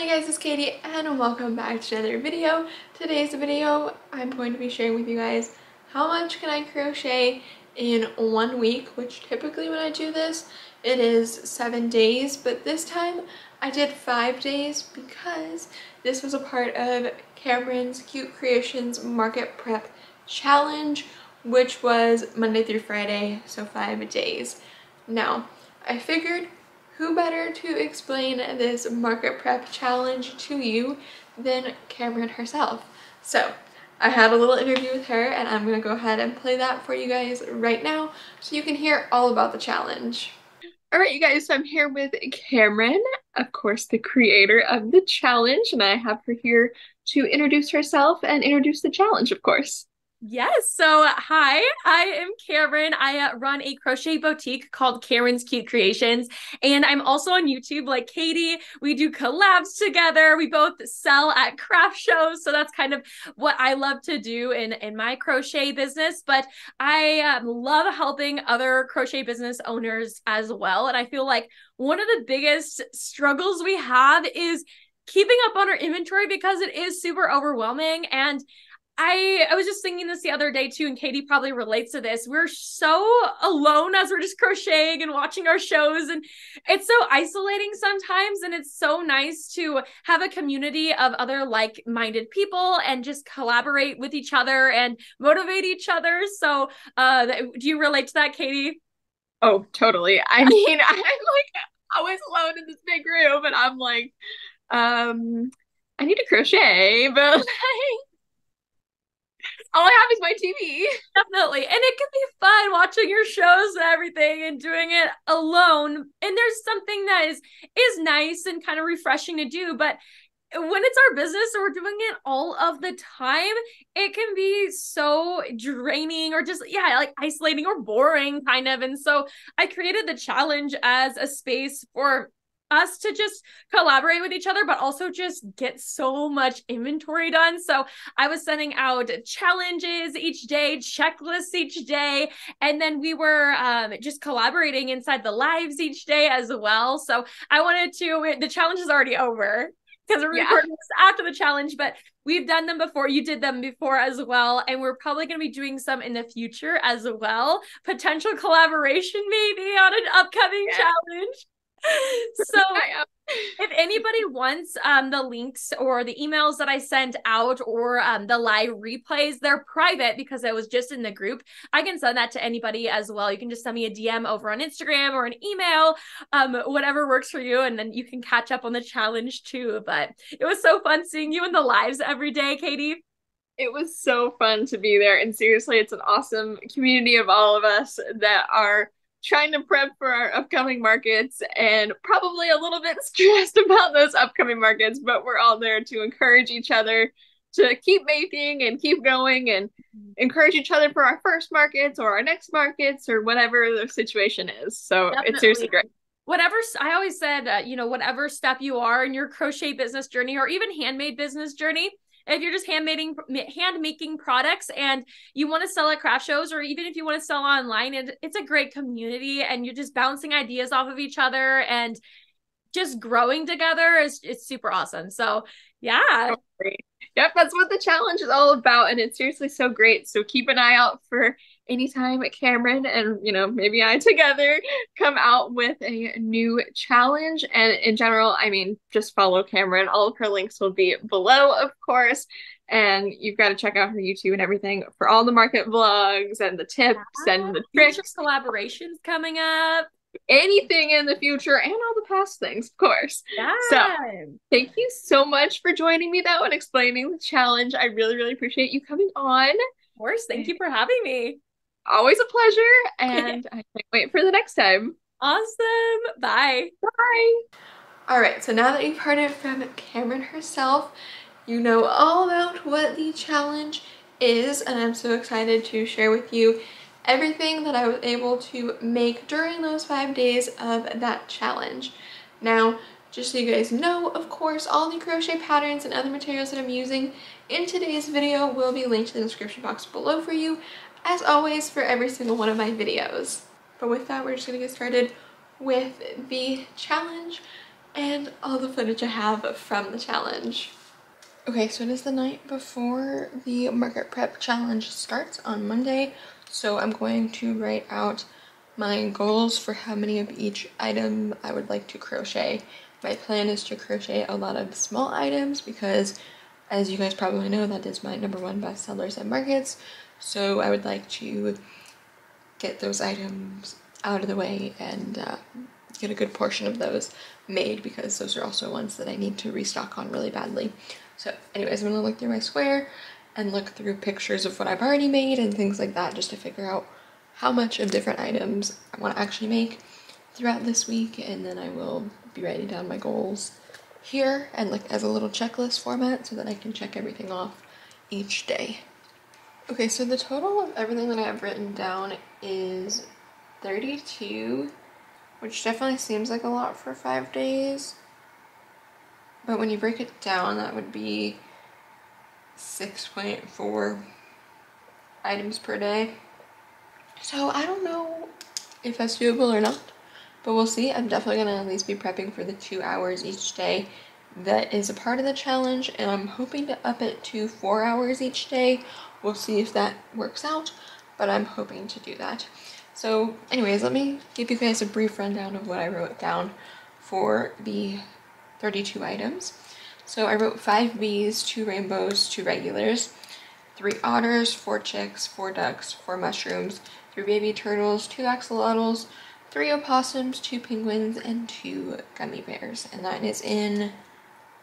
Hi guys, it's Katie and welcome back to another video. Today's video, I'm going to be sharing with you guys how much can I crochet in 1 week, which typically when I do this, it is 7 days, but this time I did 5 days because this was a part of Camryn's Cute Creations Market Prep Challenge, which was Monday through Friday, so 5 days. Now, I figured who better to explain this market prep challenge to you than Camryn herself. So I had a little interview with her and I'm gonna go ahead and play that for you guys right now so you can hear all about the challenge. All right, you guys, so I'm here with Camryn, of course, the creator of the challenge, and I have her here to introduce herself and introduce the challenge, of course. Yes. So, hi, I am Camryn. I run a crochet boutique called Camryn's Cute Creations. And I'm also on YouTube like Katie. We do collabs together. We both sell at craft shows. So that's kind of what I love to do in my crochet business. But I love helping other crochet business owners as well. And I feel like one of the biggest struggles we have is keeping up on our inventory because it is super overwhelming. And I was just thinking this the other day too, and Katie probably relates to this. We're so alone as we're just crocheting and watching our shows, and it's so isolating sometimes, and it's so nice to have a community of other like-minded people and just collaborate with each other and motivate each other. So do you relate to that, Katie? Oh, totally. I mean, I'm like always alone in this big room and I'm like, I need to crochet, but like, all I have is my TV. Definitely. And it can be fun watching your shows and everything and doing it alone. And there's something that is nice and kind of refreshing to do, but when it's our business or we're doing it all of the time, it can be so draining or just, yeah, like isolating or boring kind of. And so I created the challenge as a space for us to just collaborate with each other, but also just get so much inventory done. So I was sending out challenges each day, checklists each day, and then we were just collaborating inside the lives each day as well. So I wanted to, the challenge is already over because we're Yeah. recording this after the challenge, but we've done them before. You did them before as well. And we're probably going to be doing some in the future as well. Potential collaboration maybe on an upcoming Yeah. challenge. So if anybody wants the links or the emails that I sent out or the live replays, they're private because I was just in the group. I can send that to anybody as well. You can just send me a DM over on Instagram or an email, whatever works for you. And then you can catch up on the challenge too. But it was so fun seeing you in the lives every day, Katie. It was so fun to be there. And seriously, it's an awesome community of all of us that are trying to prep for our upcoming markets and probably a little bit stressed about those upcoming markets, but we're all there to encourage each other to keep making and keep going and encourage each other for our first markets or our next markets or whatever the situation is. So it's seriously Definitely. great. Whatever, I always said, whatever step you are in your crochet business journey or even handmade business journey, if you're just hand making products and you want to sell at craft shows, or even if you want to sell online, it's a great community and you're just bouncing ideas off of each other and just growing together is it's super awesome. So yeah. Yep, that's what the challenge is all about, and it's seriously so great. So keep an eye out for anytime Camryn and maybe I together come out with a new challenge. And in general, I mean, just follow Camryn. All of her links will be below, of course. And you've got to check out her YouTube and everything for all the market vlogs and the tips and the Future tricks, collaborations coming up. anything in the future, and all the past things, of course. So Yeah. thank you so much for joining me though and explaining the challenge. I really, really appreciate you coming on. Of course. Thank you for having me. Always a pleasure, and I can't wait for the next time. Awesome. Bye. Bye. All right, so now that you've heard it from Camryn herself, you know all about what the challenge is, and I'm so excited to share with you everything that I was able to make during those 5 days of that challenge. Now, just so you guys know, of course, all the crochet patterns and other materials that I'm using in today's video will be linked in the description box below for you, as always, for every single one of my videos. But with that, we're just gonna get started with the challenge. and all the footage I have from the challenge. Okay, so it is the night before the market prep challenge starts on Monday, so I'm going to write out my goals for how many of each item I would like to crochet. My plan is to crochet a lot of small items because, as you guys probably know, that is my #1 bestsellers at markets, so I would like to get those items out of the way and get a good portion of those made, because those are also ones that I need to restock on really badly. So anyways, I'm gonna look through my square and look through pictures of what I've already made and things like that, just to figure out how much of different items I want to actually make throughout this week, and then I will be writing down my goals here and like as a little checklist format so that I can check everything off each day. Okay, so the total of everything that I have written down is 32, which definitely seems like a lot for 5 days. But when you break it down, that would be 6.4 items per day. So I don't know if that's doable or not, but we'll see. I'm definitely gonna at least be prepping for the 2 hours each day that is a part of the challenge, and I'm hoping to up it to 4 hours each day. We'll see if that works out, but I'm hoping to do that. So anyways, let me give you guys a brief rundown of what I wrote down for the 32 items. So I wrote 5 bees, 2 rainbows, 2 regulars, 3 otters, 4 chicks, 4 ducks, 4 mushrooms, 3 baby turtles, 2 axolotls, 3 opossums, 2 penguins, and 2 gummy bears. And that is in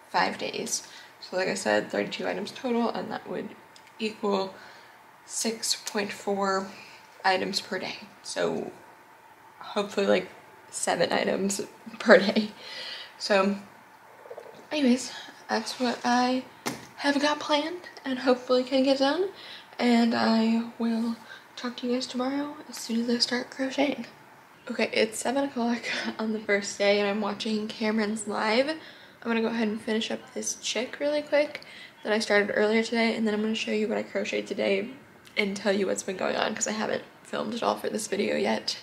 5 days. So like I said, 32 items total, and that would equal 6.4 items per day. So hopefully like 7 items per day. So anyways, that's what I have got planned and hopefully can get done. And I will talk to you guys tomorrow as soon as I start crocheting. Okay, it's 7 o'clock on the first day and I'm watching Camryn's live. I'm gonna go ahead and finish up this chick really quick that I started earlier today, and then I'm gonna show you what I crocheted today and tell you what's been going on because I haven't filmed it all for this video yet.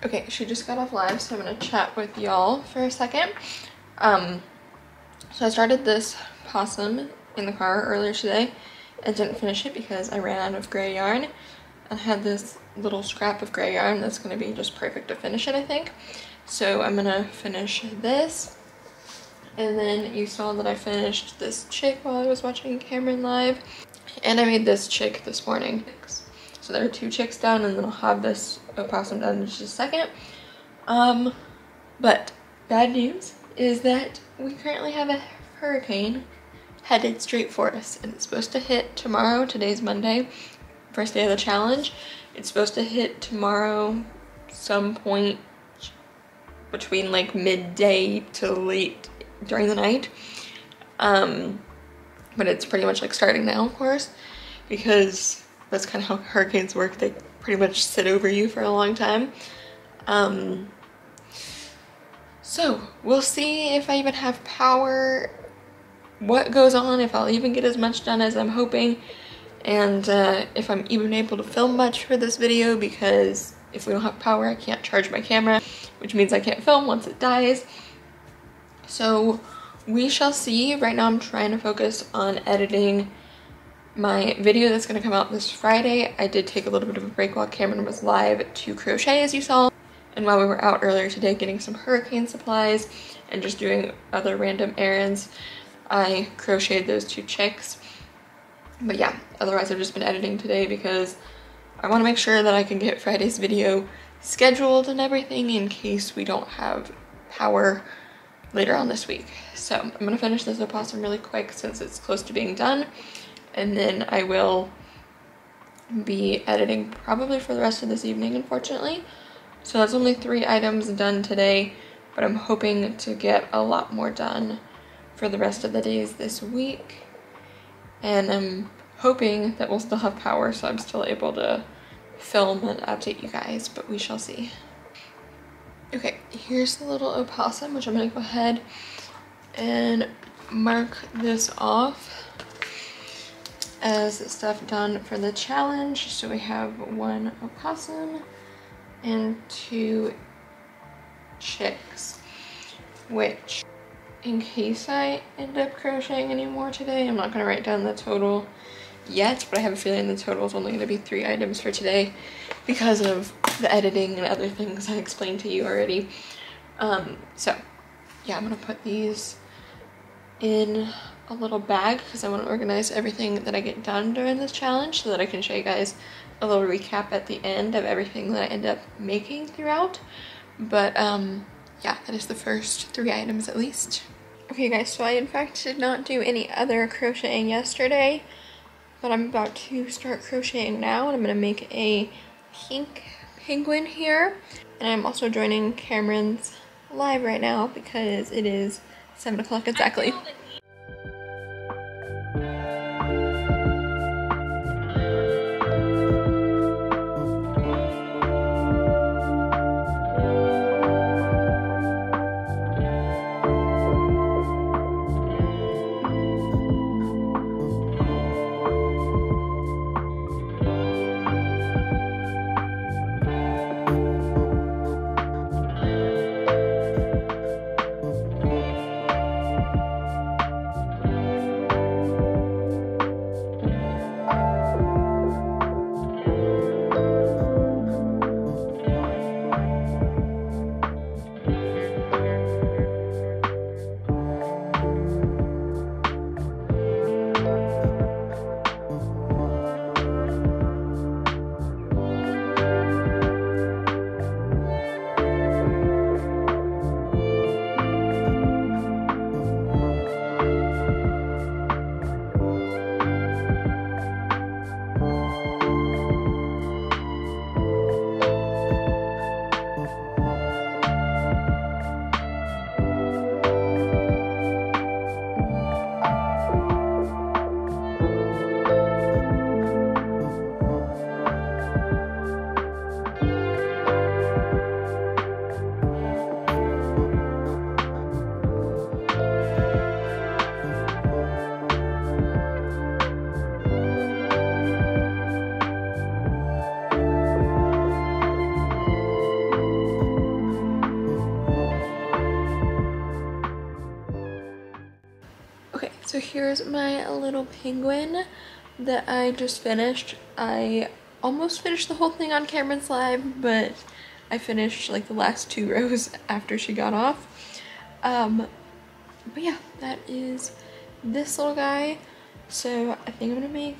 Okay, she just got off live, so I'm gonna chat with y'all for a second. So I started this possum in the car earlier today and didn't finish it because I ran out of gray yarn. I had this little scrap of gray yarn that's gonna be just perfect to finish it, I think. So I'm gonna finish this And then you saw that I finished this chick while I was watching Camryn live. And I made this chick this morning. So there are 2 chicks done, and then I'll have this opossum done in just a second. But bad news is that we currently have a hurricane headed straight for us, and it's supposed to hit tomorrow. Today's Monday, first day of the challenge. It's supposed to hit tomorrow some point between like midday to late during the night. But it's pretty much like starting now, of course, because that's kind of how hurricanes work. They pretty much sit over you for a long time. So we'll see if I even have power, what goes on, if I'll even get as much done as I'm hoping, and if I'm even able to film much for this video, because if we don't have power, I can't charge my camera, which means I can't film once it dies. So we shall see. Right now I'm trying to focus on editing my video that's going to come out this Friday. I did take a little bit of a break while Camryn was live to crochet, as you saw, and while we were out earlier today getting some hurricane supplies and just doing other random errands, I crocheted those 2 chicks. But yeah, otherwise I've just been editing today because I want to make sure that I can get Friday's video scheduled and everything in case we don't have power later on this week. So I'm gonna finish this opossum really quick since it's close to being done, and then I will be editing probably for the rest of this evening, unfortunately. So that's only 3 items done today, but I'm hoping to get a lot more done for the rest of the days this week, and I'm hoping that we'll still have power so I'm still able to film and update you guys, but we shall see. Okay, here's the little opossum, which I'm gonna go ahead and mark this off as stuff done for the challenge. So we have 1 opossum and 2 chicks, which in case I end up crocheting any more today, I'm not gonna write down the total yet, but I have a feeling the total is only gonna be 3 items for today because of the editing and other things I explained to you already. So yeah, I'm gonna put these in a little bag because I want to organize everything that I get done during this challenge so that I can show you guys a little recap at the end of everything that I end up making throughout. But yeah, that is the first 3 items at least. Okay guys, so I in fact did not do any other crocheting yesterday, but I'm about to start crocheting now, and I'm gonna make a pink penguin here. And I'm also joining Camryn's live right now because it is 7 o'clock exactly. So here's my little penguin that I just finished. I almost finished the whole thing on Camryn's live, but I finished like the last 2 rows after she got off. But yeah, that is this little guy. So I think I'm gonna make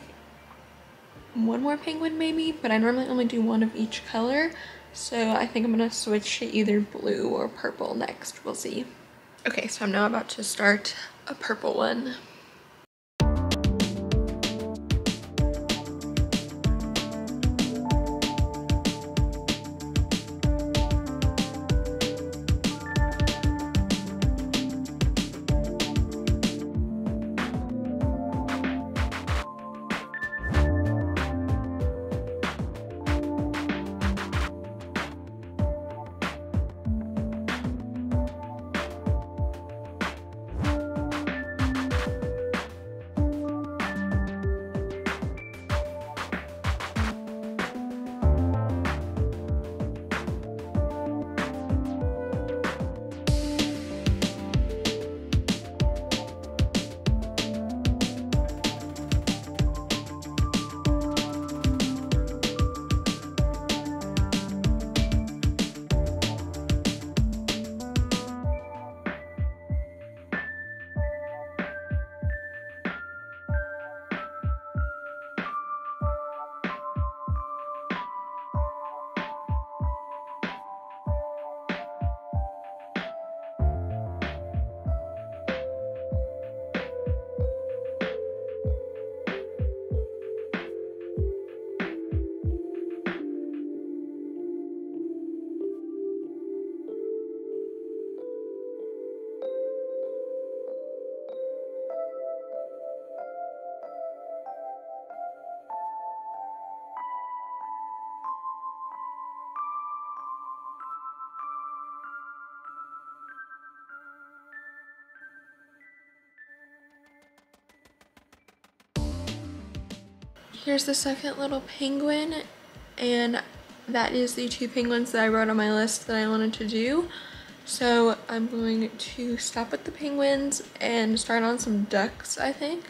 one more penguin maybe, but I normally only do one of each color. So I think I'm gonna switch to either blue or purple next, we'll see. Okay, so I'm now about to start a purple one. Here's the second little penguin, and that is the 2 penguins that I wrote on my list that I wanted to do. So I'm going to stop with the penguins and start on some ducks, I think.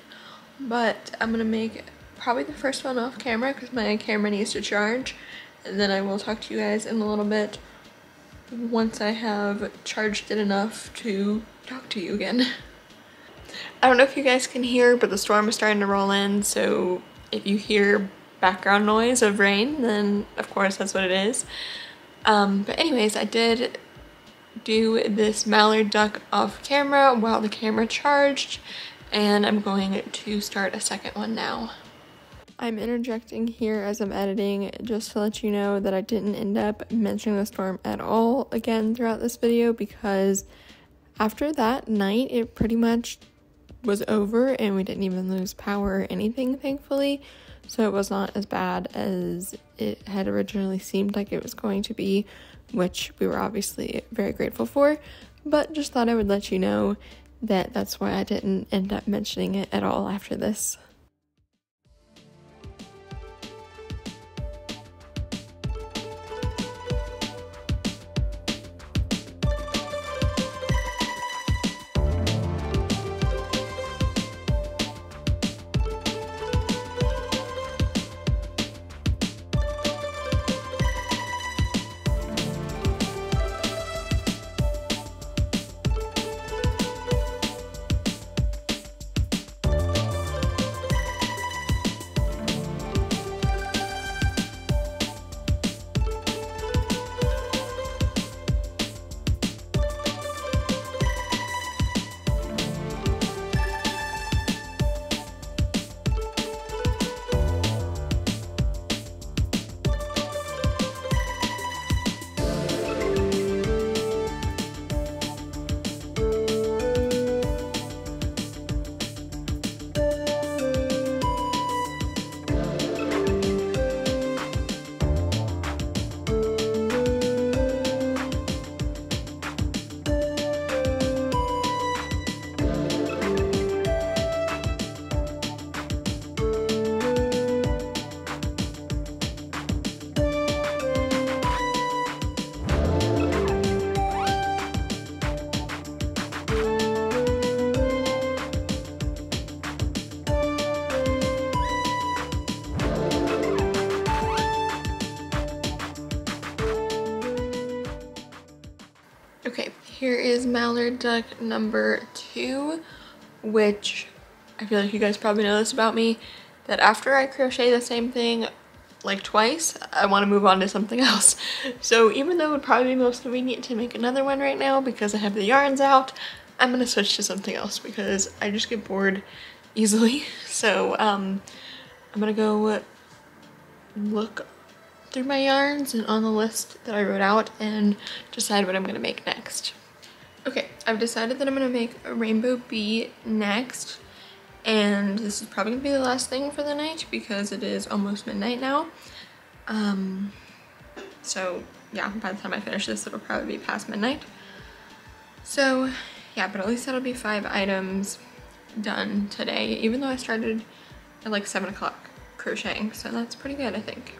But I'm gonna make probably the first one off camera because my camera needs to charge. And then I will talk to you guys in a little bit once I have charged it enough to talk to you again. I don't know if you guys can hear, but the storm is starting to roll in, so if you hear background noise of rain, then of course that's what it is. But anyways, I did do this mallard duck off camera while the camera charged, and I'm going to start a second one now. I'm interjecting here as I'm editing just to let you know that I didn't end up mentioning the storm at all again throughout this video, because after that night it pretty much was over and we didn't even lose power or anything, thankfully. So it was not as bad as it had originally seemed like it was going to be, which we were obviously very grateful for, but just thought I would let you know that that's why I didn't end up mentioning it at all after this. Okay, here is mallard duck number 32, which I feel like you guys probably know this about me, that after I crochet the same thing like twice, I want to move on to something else. So even though it would probably be most convenient to make another one right now because I have the yarns out, I'm gonna switch to something else because I just get bored easily. So I'm gonna go look through my yarns and on the list that I wrote out and decide what I'm gonna make next. Okay, I've decided that I'm gonna make a rainbow bee next, and this is probably gonna be the last thing for the night because it is almost midnight now. So yeah, by the time I finish this, it'll probably be past midnight. So yeah, but at least that'll be 5 items done today, even though I started at like 7 o'clock crocheting, so that's pretty good, I think.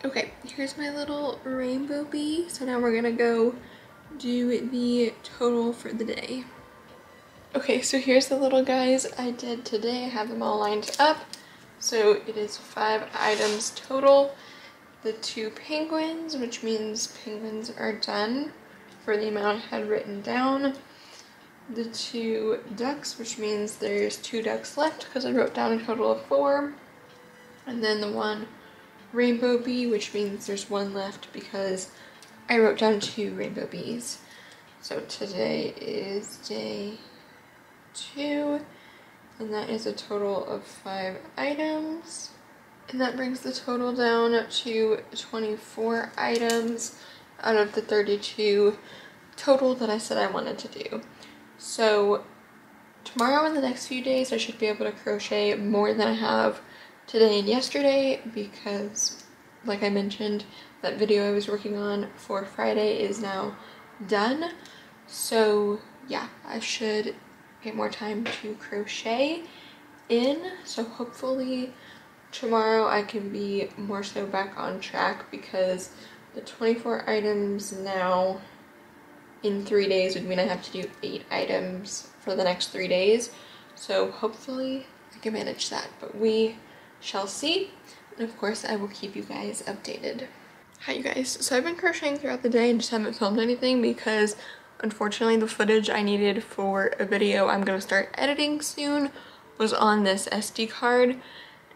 Okay, here's my little rainbow bee. So now we're gonna go do the total for the day. Okay, so here's the little guys I did today. I have them all lined up. So it is 5 items total. The 2 penguins, which means penguins are done for the amount I had written down. The 2 ducks, which means there's 2 ducks left because I wrote down a total of 4. And then the 1 rainbow bee, which means there's 1 left because I wrote down 2 rainbow bees. So today is day 2, and that is a total of 5 items. And that brings the total down to 24 items out of the 32 total that I said I wanted to do. So tomorrow and the next few days I should be able to crochet more than I have today and yesterday because, like I mentioned, that video I was working on for Friday is now done. So yeah, I should get more time to crochet in. So hopefully tomorrow I can be more so back on track because the 24 items now in 3 days would mean I have to do 8 items for the next 3 days. So hopefully I can manage that, but we shall see. And of course I will keep you guys updated. Hi you guys, so I've been crocheting throughout the day and just haven't filmed anything because unfortunately the footage I needed for a video I'm going to start editing soon was on this SD card,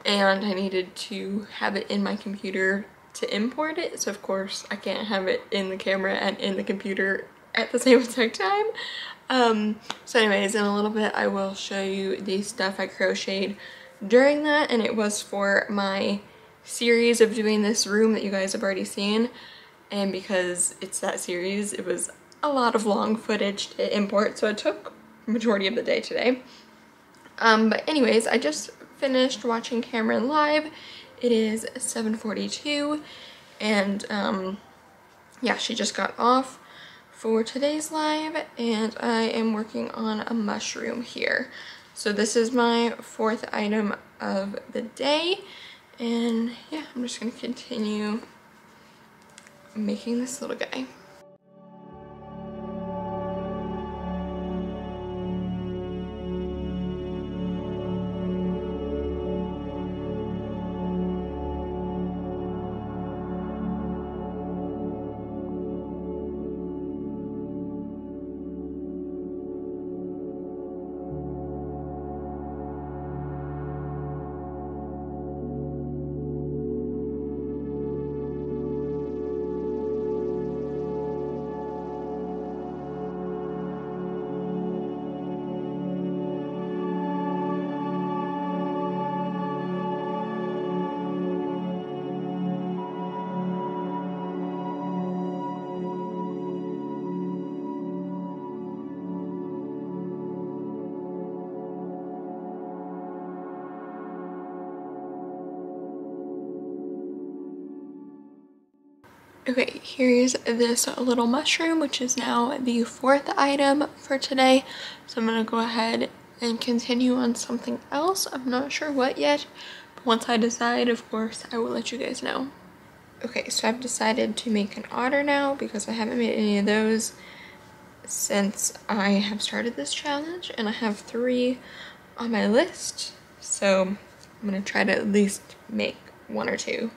and I needed to have it in my computer to import it, so of course I can't have it in the camera and in the computer at the same exact time. So anyways, in a little bit I will show you the stuff I crocheted during that, and it was for my series of doing this room that you guys have already seen, and because it's that series it was a lot of long footage to import, so it took the majority of the day today. But anyways, I just finished watching Camryn live. It is 7:42 And yeah, she just got off for today's live, and I am working on a mushroom here. So this is my fourth item of the day, and yeah, I'm just gonna continue making this little guy. Okay, here's this little mushroom, which is now the fourth item for today. So I'm gonna go ahead and continue on something else. I'm not sure what yet, but once I decide, of course, I will let you guys know. Okay, so I've decided to make an otter now because I haven't made any of those since I have started this challenge, and I have 3 on my list. So I'm gonna try to at least make 1 or 2.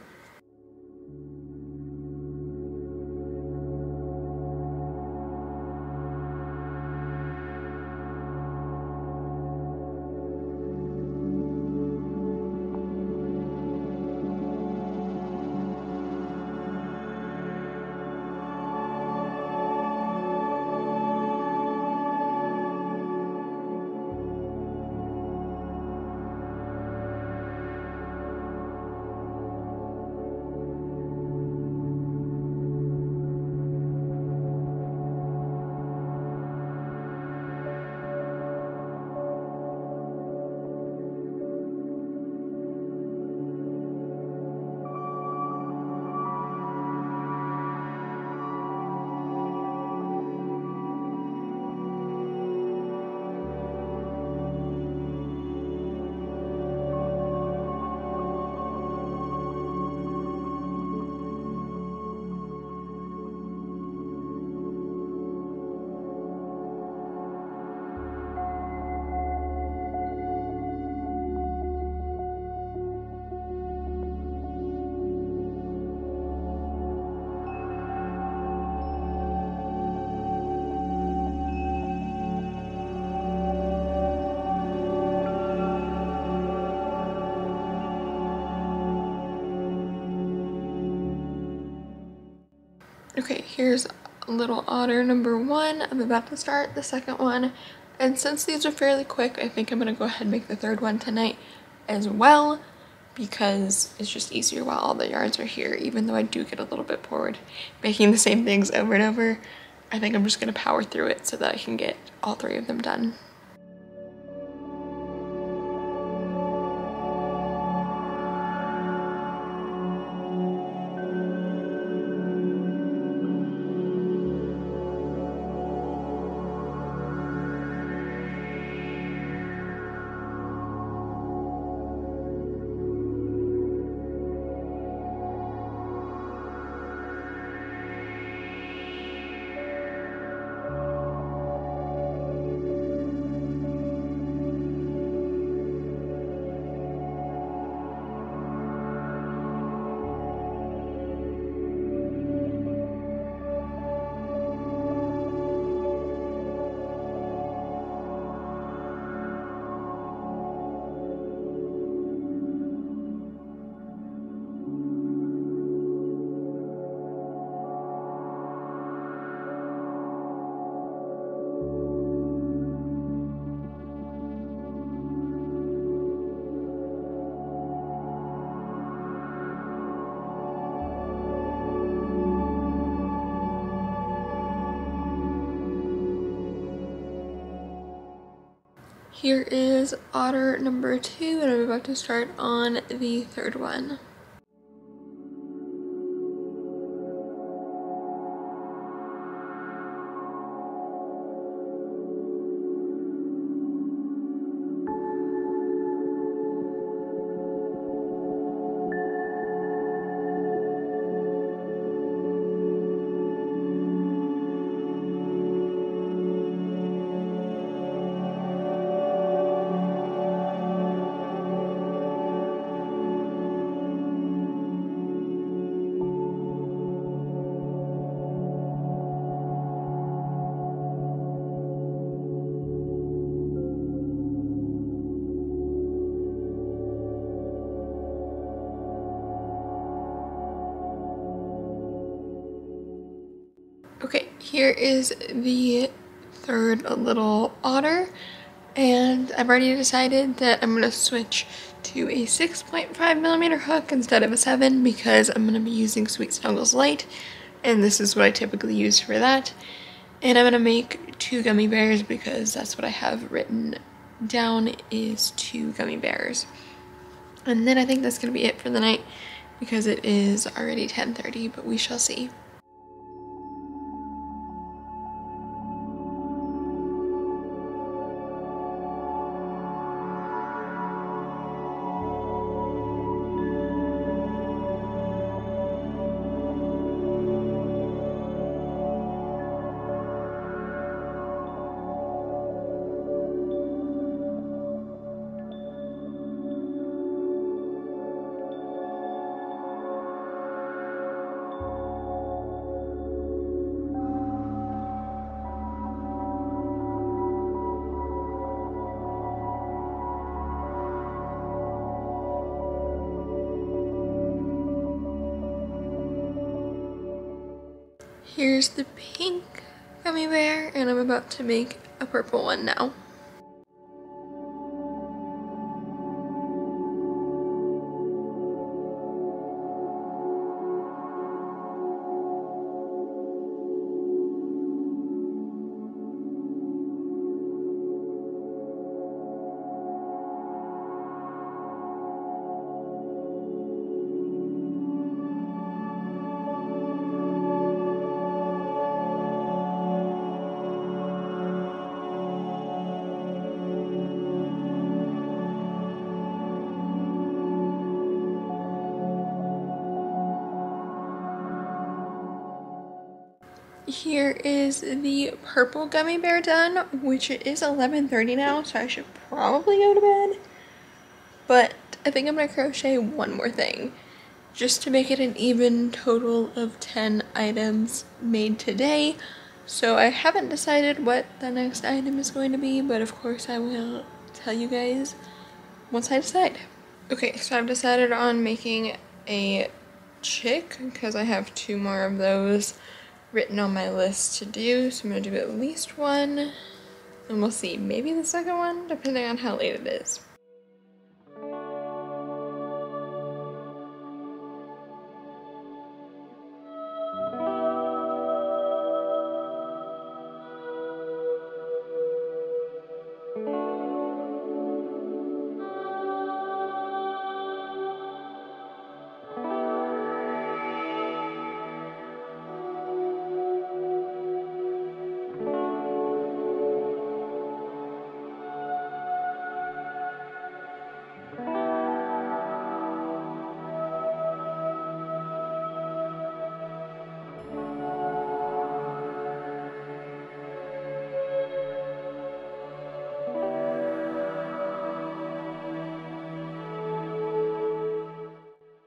Okay, here's little otter number 1. I'm about to start the second one, and since these are fairly quick, I think I'm gonna go ahead and make the third one tonight as well, because it's just easier while all the yarns are here. Even though I do get a little bit bored making the same things over and over, I think I'm just gonna power through it so that I can get all 3 of them done. Here is otter number 2, and I'm about to start on the third one. Here is the third little otter, and I've already decided that I'm gonna switch to a 6.5mm hook instead of a 7 because I'm gonna be using Sweet Snuggles Light, and this is what I typically use for that. And I'm gonna make 2 gummy bears because that's what I have written down is 2 gummy bears. And then I think that's gonna be it for the night because it is already 10:30, but we shall see. Here's the pink gummy bear, and I'm about to make a purple one now. Here is the purple gummy bear done, which it is 11:30 now, so I should probably go to bed. But I think I'm gonna crochet one more thing, just to make it an even total of 10 items made today. So I haven't decided what the next item is going to be, but of course I will tell you guys once I decide. Okay, so I've decided on making a chick because I have 2 more of those written on my list to do, so I'm gonna do at least one, and we'll see, maybe the second one, depending on how late it is.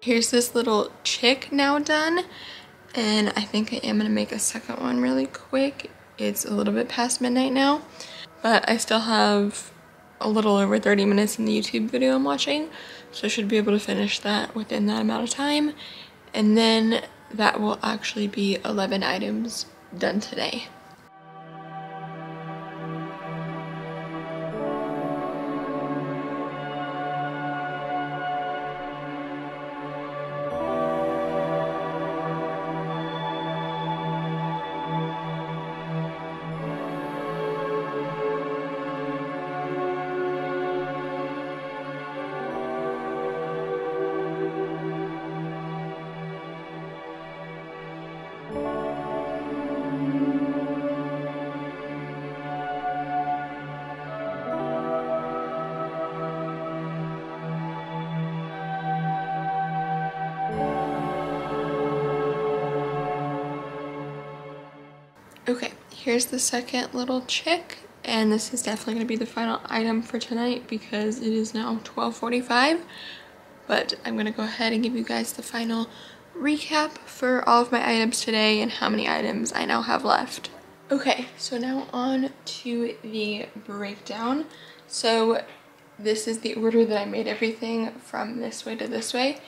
Here's this little chick now done, and I think I am gonna make a second one really quick. It's a little bit past midnight now, but I still have a little over 30 minutes in the YouTube video I'm watching, so I should be able to finish that within that amount of time, and then that will actually be 11 items done today. Okay, here's the second little chick, and this is definitely going to be the final item for tonight because it is now 12:45, but I'm going to go ahead and give you guys the final recap for all of my items today and how many items I now have left. Okay, so now on to the breakdown. So this is the order that I made everything from this way to this way.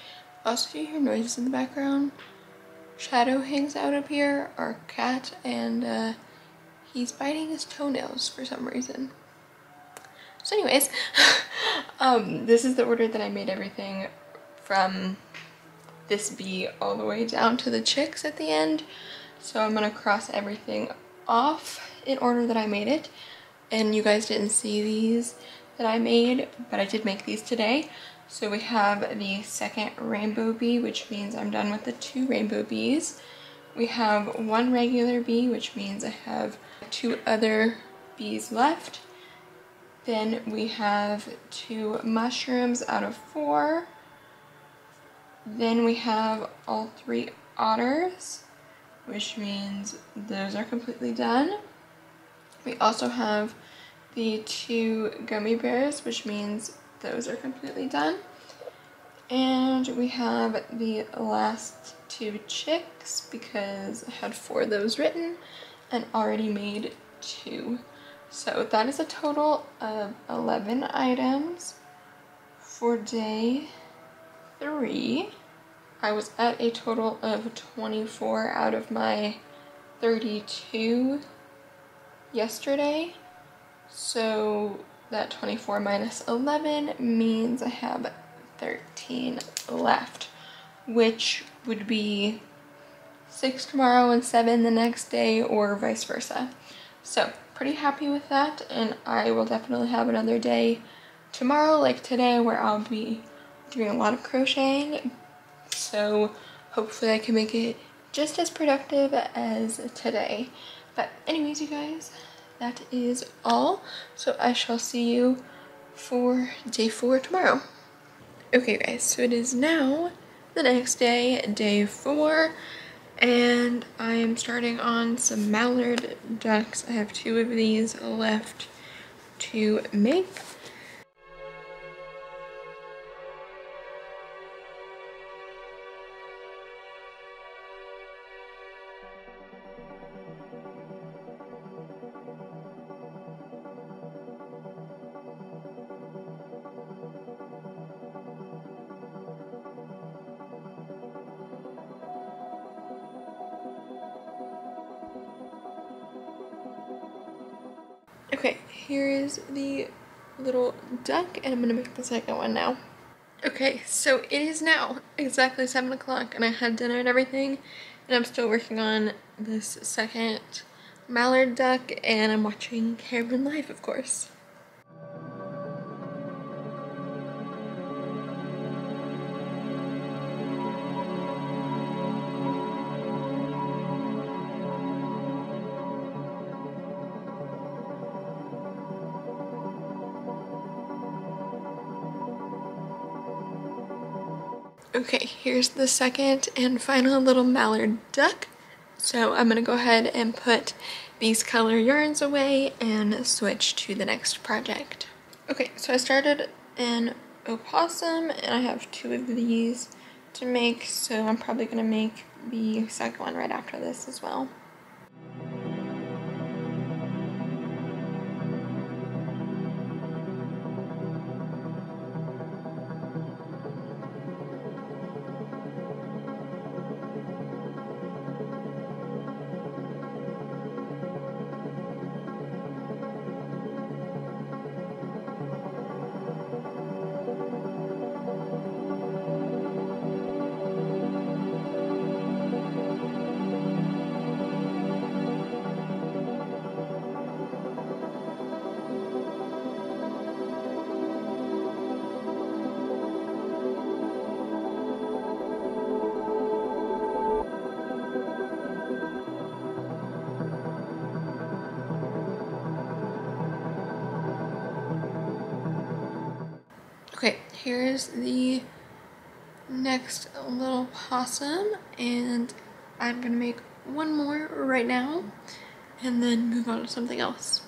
Also, do you hear noises in the background? shadow hangs out up here, our cat, and he's biting his toenails for some reason. So anyways, this is the order that I made everything from this bee all the way down to the chicks at the end. So I'm gonna cross everything off in order that I made it. And you guys didn't see these that I made, but I did make these today. So we have the second rainbow bee, which means I'm done with the 2 rainbow bees. We have 1 regular bee, which means I have 2 other bees left. Then we have 2 mushrooms out of 4. Then we have all 3 otters, which means those are completely done. We also have the 2 gummy bears, which means those are completely done. And we have the last 2 chicks because I had 4 of those written and already made 2. So that is a total of 11 items for day 3. I was at a total of 24 out of my 32 yesterday. So that 24 minus 11 means I have 13 left, which would be 6 tomorrow and 7 the next day, or vice versa. So pretty happy with that, and I will definitely have another day tomorrow like today where I'll be doing a lot of crocheting. So hopefully I can make it just as productive as today. But anyways, you guys, that is all. So I shall see you for day 4 tomorrow. Okay guys, so it is now the next day, day 4, and I am starting on some mallard ducks. I have 2 of these left to make. Okay, here is the little duck, and I'm gonna make the second one now. Okay, so it is now exactly 7 o'clock, and I had dinner and everything, and I'm still working on this second mallard duck, and I'm watching Camryn live, of course. Okay, here's the second and final little mallard duck. So I'm gonna go ahead and put these color yarns away and switch to the next project. Okay, so I started an opossum, and I have 2 of these to make, so I'm probably gonna make the second one right after this as well. Okay, here's the next little possum, and I'm gonna make one more right now and then move on to something else.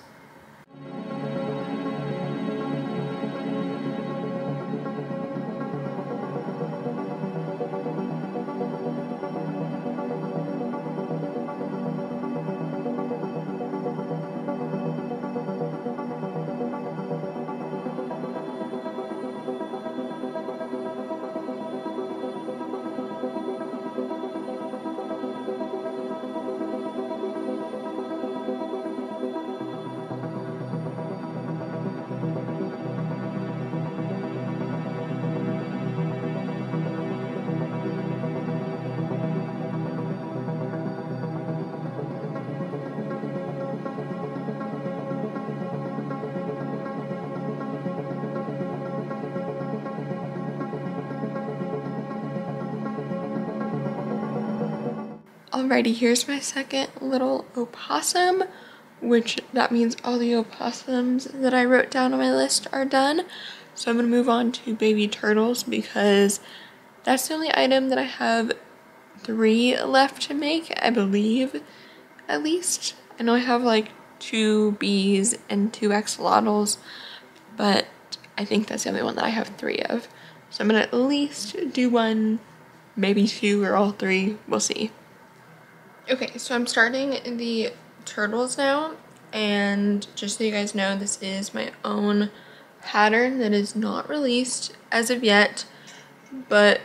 Alrighty, here's my second little opossum, which that means all the opossums that I wrote down on my list are done. So I'm going to move on to baby turtles because that's the only item that I have 3 left to make, I believe, at least. I know I have like 2 bees and 2 axolotls, but I think that's the only one that I have 3 of. So I'm going to at least do 1, maybe 2 or all 3, we'll see. Okay, so I'm starting the turtles now, and just so you guys know, this is my own pattern that is not released as of yet, but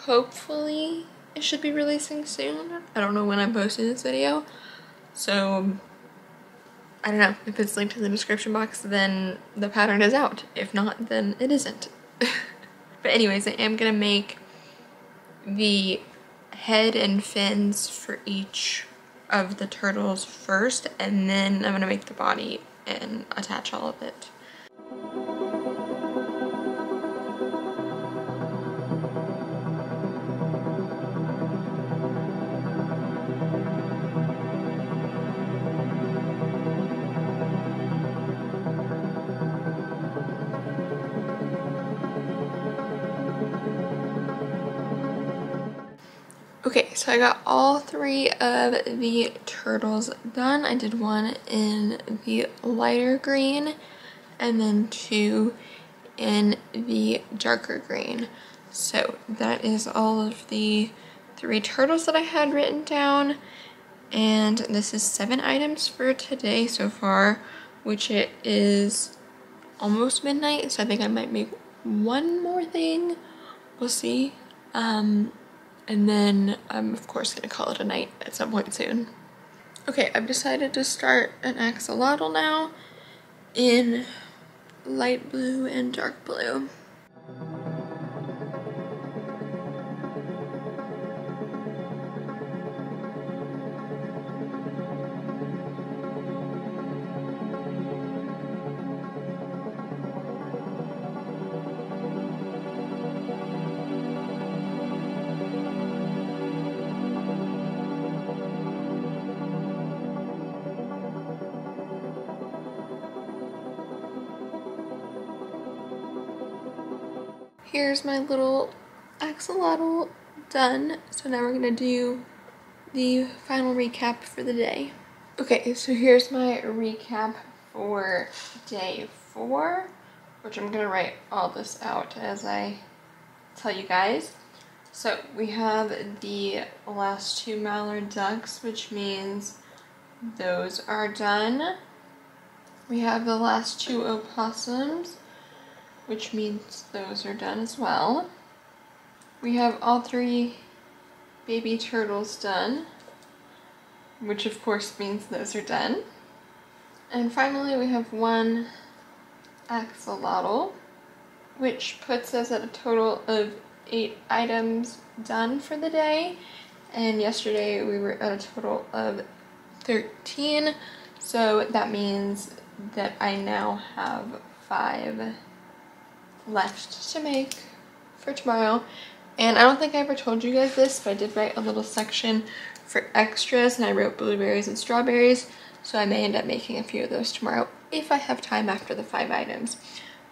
hopefully it should be releasing soon. I don't know when I'm posting this video, so I don't know. If it's linked in the description box, then the pattern is out. If not, then it isn't. But anyways, I am gonna make the head and fins for each of the turtles first, and then I'm gonna make the body and attach all of it. Okay, so I got all 3 of the turtles done. I did 1 in the lighter green and then 2 in the darker green. So that is all of the 3 turtles that I had written down. And this is 7 items for today so far, which it is almost midnight. So I think I might make 1 more thing. We'll see. And then I'm of course gonna call it a night at some point soon. Okay, I've decided to start an axolotl now in light blue and dark blue. Here's my little axolotl done. So now we're gonna do the final recap for the day. Okay, so here's my recap for day 4, which I'm gonna write all this out as I tell you guys. So we have the last 2 mallard ducks, which means those are done. We have the last 2 opossums, which means those are done as well. We have all 3 baby turtles done, which of course means those are done. And finally we have 1 axolotl, which puts us at a total of 8 items done for the day. And yesterday we were at a total of 13, so that means that I now have 5 left to make for tomorrow. And I don't think I ever told you guys this, but I did write a little section for extras, and I wrote blueberries and strawberries, so I may end up making a few of those tomorrow if I have time after the 5 items,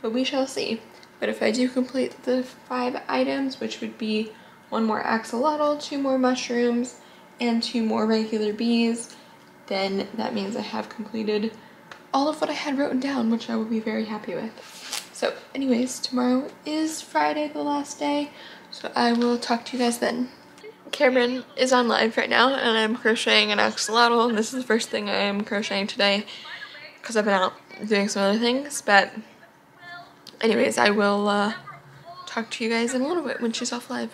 but we shall see. But if I do complete the 5 items, which would be 1 more axolotl, 2 more mushrooms, and 2 more regular bees, then that means I have completed all of what I had written down, which I will be very happy with. So anyways, tomorrow is Friday, the last day, so I will talk to you guys then. Camryn is on live right now, and I'm crocheting an axolotl, and this is the first thing I am crocheting today because I've been out doing some other things. But anyways, I will talk to you guys in a little bit when she's off live.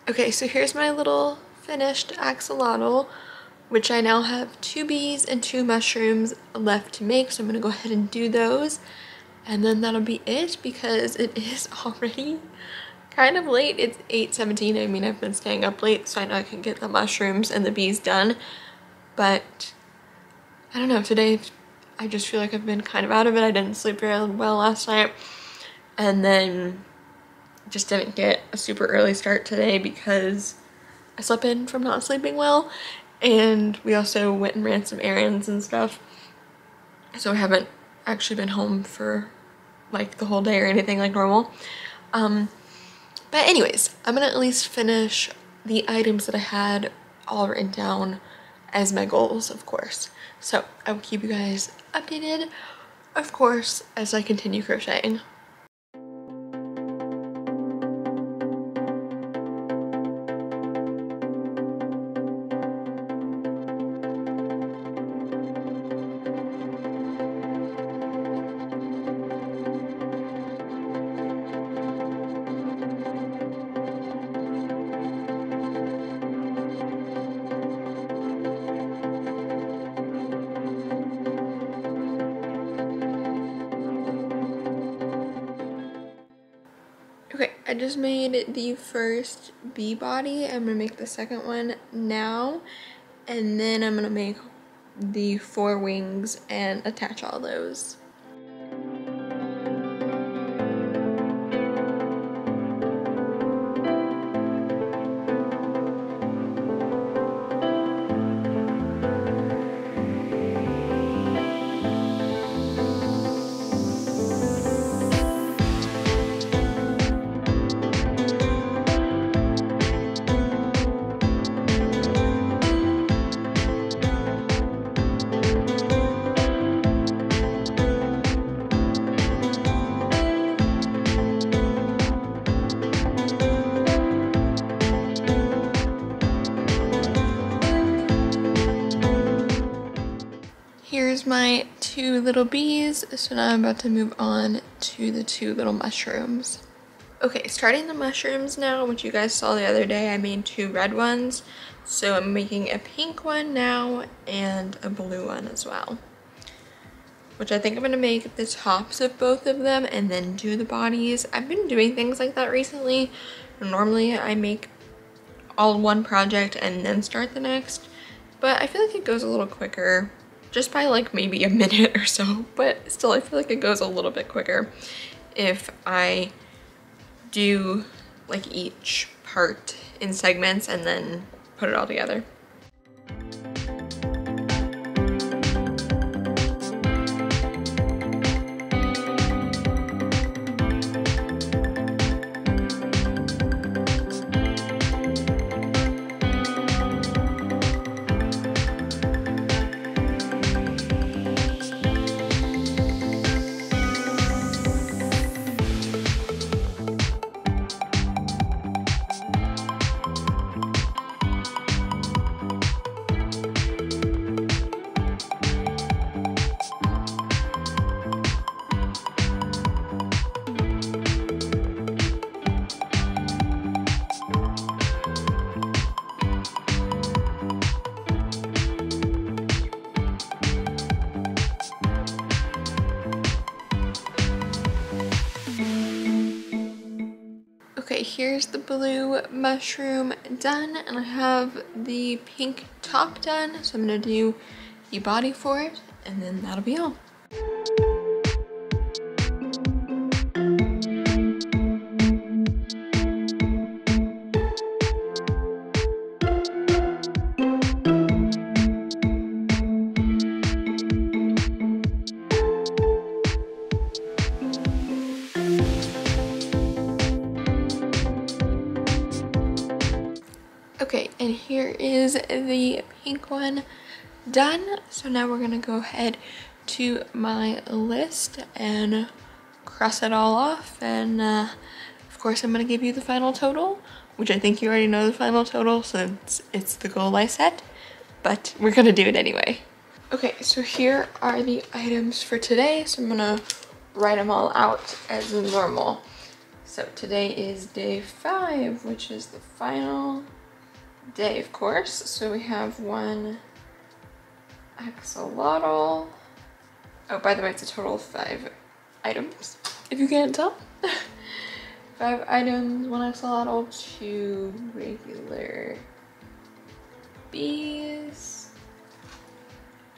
Okay, so here's my little finished axolotl, which I now have 2 bees and 2 mushrooms left to make, so I'm gonna go ahead and do those. And then that'll be it because it is already kind of late. It's 8:17. I mean, I've been staying up late so I know I can get the mushrooms and the bees done. But I don't know, today I just feel like I've been kind of out of it. I didn't sleep very well last night. And then just didn't get a super early start today because I slept in from not sleeping well. And we also went and ran some errands and stuff. So I haven't actually been home for like the whole day or anything like normal. But anyways, I'm gonna at least finish the items that I had all written down as my goals, of course. So I will keep you guys updated, of course, as I continue crocheting. Okay, I just made the first bee body. I'm gonna make the second one now, and then I'm gonna make the 4 wings and attach all those. Here's my 2 little bees, so now I'm about to move on to the 2 little mushrooms. Okay, starting the mushrooms now, which you guys saw the other day, I made 2 red ones. So I'm making a pink one now and a blue one as well. Which I think I'm gonna make the tops of both of them and then do the bodies. I've been doing things like that recently. Normally I make all one project and then start the next, but I feel like it goes a little quicker. Just by like maybe a minute or so, but still I feel like it goes a little bit quicker if I do like each part in segments and then put it all together. Okay, here's the blue mushroom done, and I have the pink top done, so I'm gonna do the body for it, and then that'll be all. Okay, and here is the pink one done. So now we're gonna go ahead to my list and cross it all off. And of course I'm gonna give you the final total, which I think you already know the final total since it's the goal I set, but we're gonna do it anyway. Okay, so here are the items for today. So I'm gonna write them all out as normal. So today is day 5, which is the final day, of course. So we have one axolotl. Oh, by the way, it's a total of 5 items, if you can't tell. 5 items, 1 axolotl, 2 regular bees,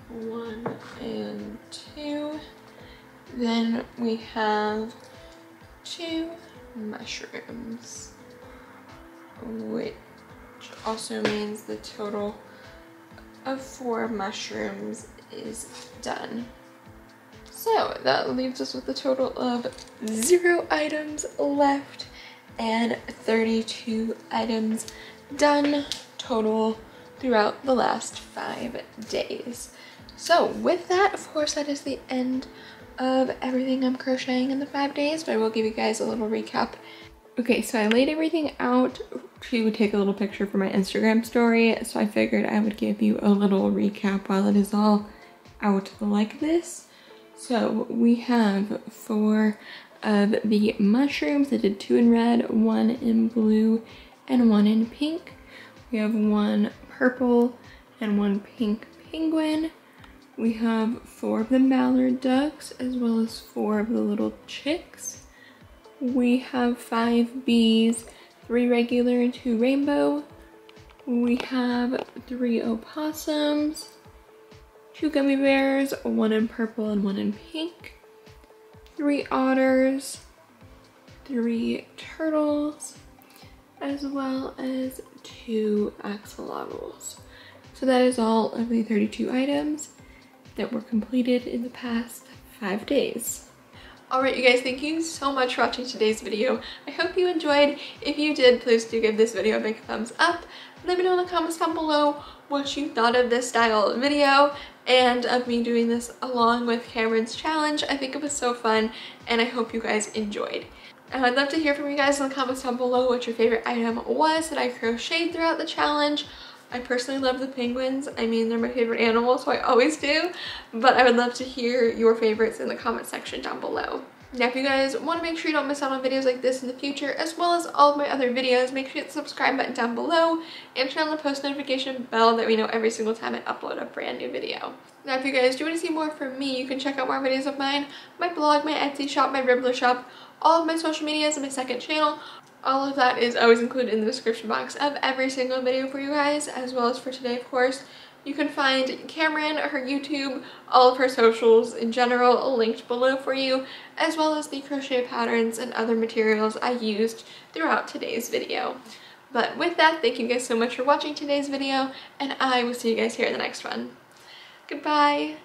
1 and 2. Then we have 2 mushrooms, which also means the total of 4 mushrooms is done. So that leaves us with a total of 0 items left and 32 items done total throughout the last 5 days. So with that, of course, that is the end of everything I'm crocheting in the 5 days, but I will give you guys a little recap. Okay, so I laid everything out to take a little picture for my Instagram story, so I figured I would give you a little recap while it is all out like this. So we have 4 of the mushrooms. I did 2 in red, 1 in blue, and 1 in pink. We have 1 purple and 1 pink penguin. We have 4 of the mallard ducks, as well as 4 of the little chicks. We have 5 bees, 3 regular and 2 rainbow. We have 3 opossums, 2 gummy bears, 1 in purple and 1 in pink, 3 otters, 3 turtles, as well as 2 axolotls. So that is all of the 32 items that were completed in the past 5 days. Alright, you guys, thank you so much for watching today's video. I hope you enjoyed. If you did, please do give this video a big thumbs up. Let me know in the comments down below what you thought of this style of video and of me doing this along with Camryn's challenge. I think it was so fun and I hope you guys enjoyed. I'd love to hear from you guys in the comments down below what your favorite item was that I crocheted throughout the challenge. I personally love the penguins. I mean, they're my favorite animal, so I always do. But I would love to hear your favorites in the comment section down below. Now, if you guys want to make sure you don't miss out on videos like this in the future, as well as all of my other videos, make sure you hit the subscribe button down below and turn on the post notification bell that we know every single time I upload a brand new video. Now, if you guys do want to see more from me, you can check out more videos of mine, my blog, my Etsy shop, my Ribbler shop, all of my social medias, and my second channel. All of that is always included in the description box of every single video for you guys, as well as for today, of course. You can find Camryn, her YouTube, all of her socials in general linked below for you, as well as the crochet patterns and other materials I used throughout today's video. But with that, thank you guys so much for watching today's video, and I will see you guys here in the next one. Goodbye!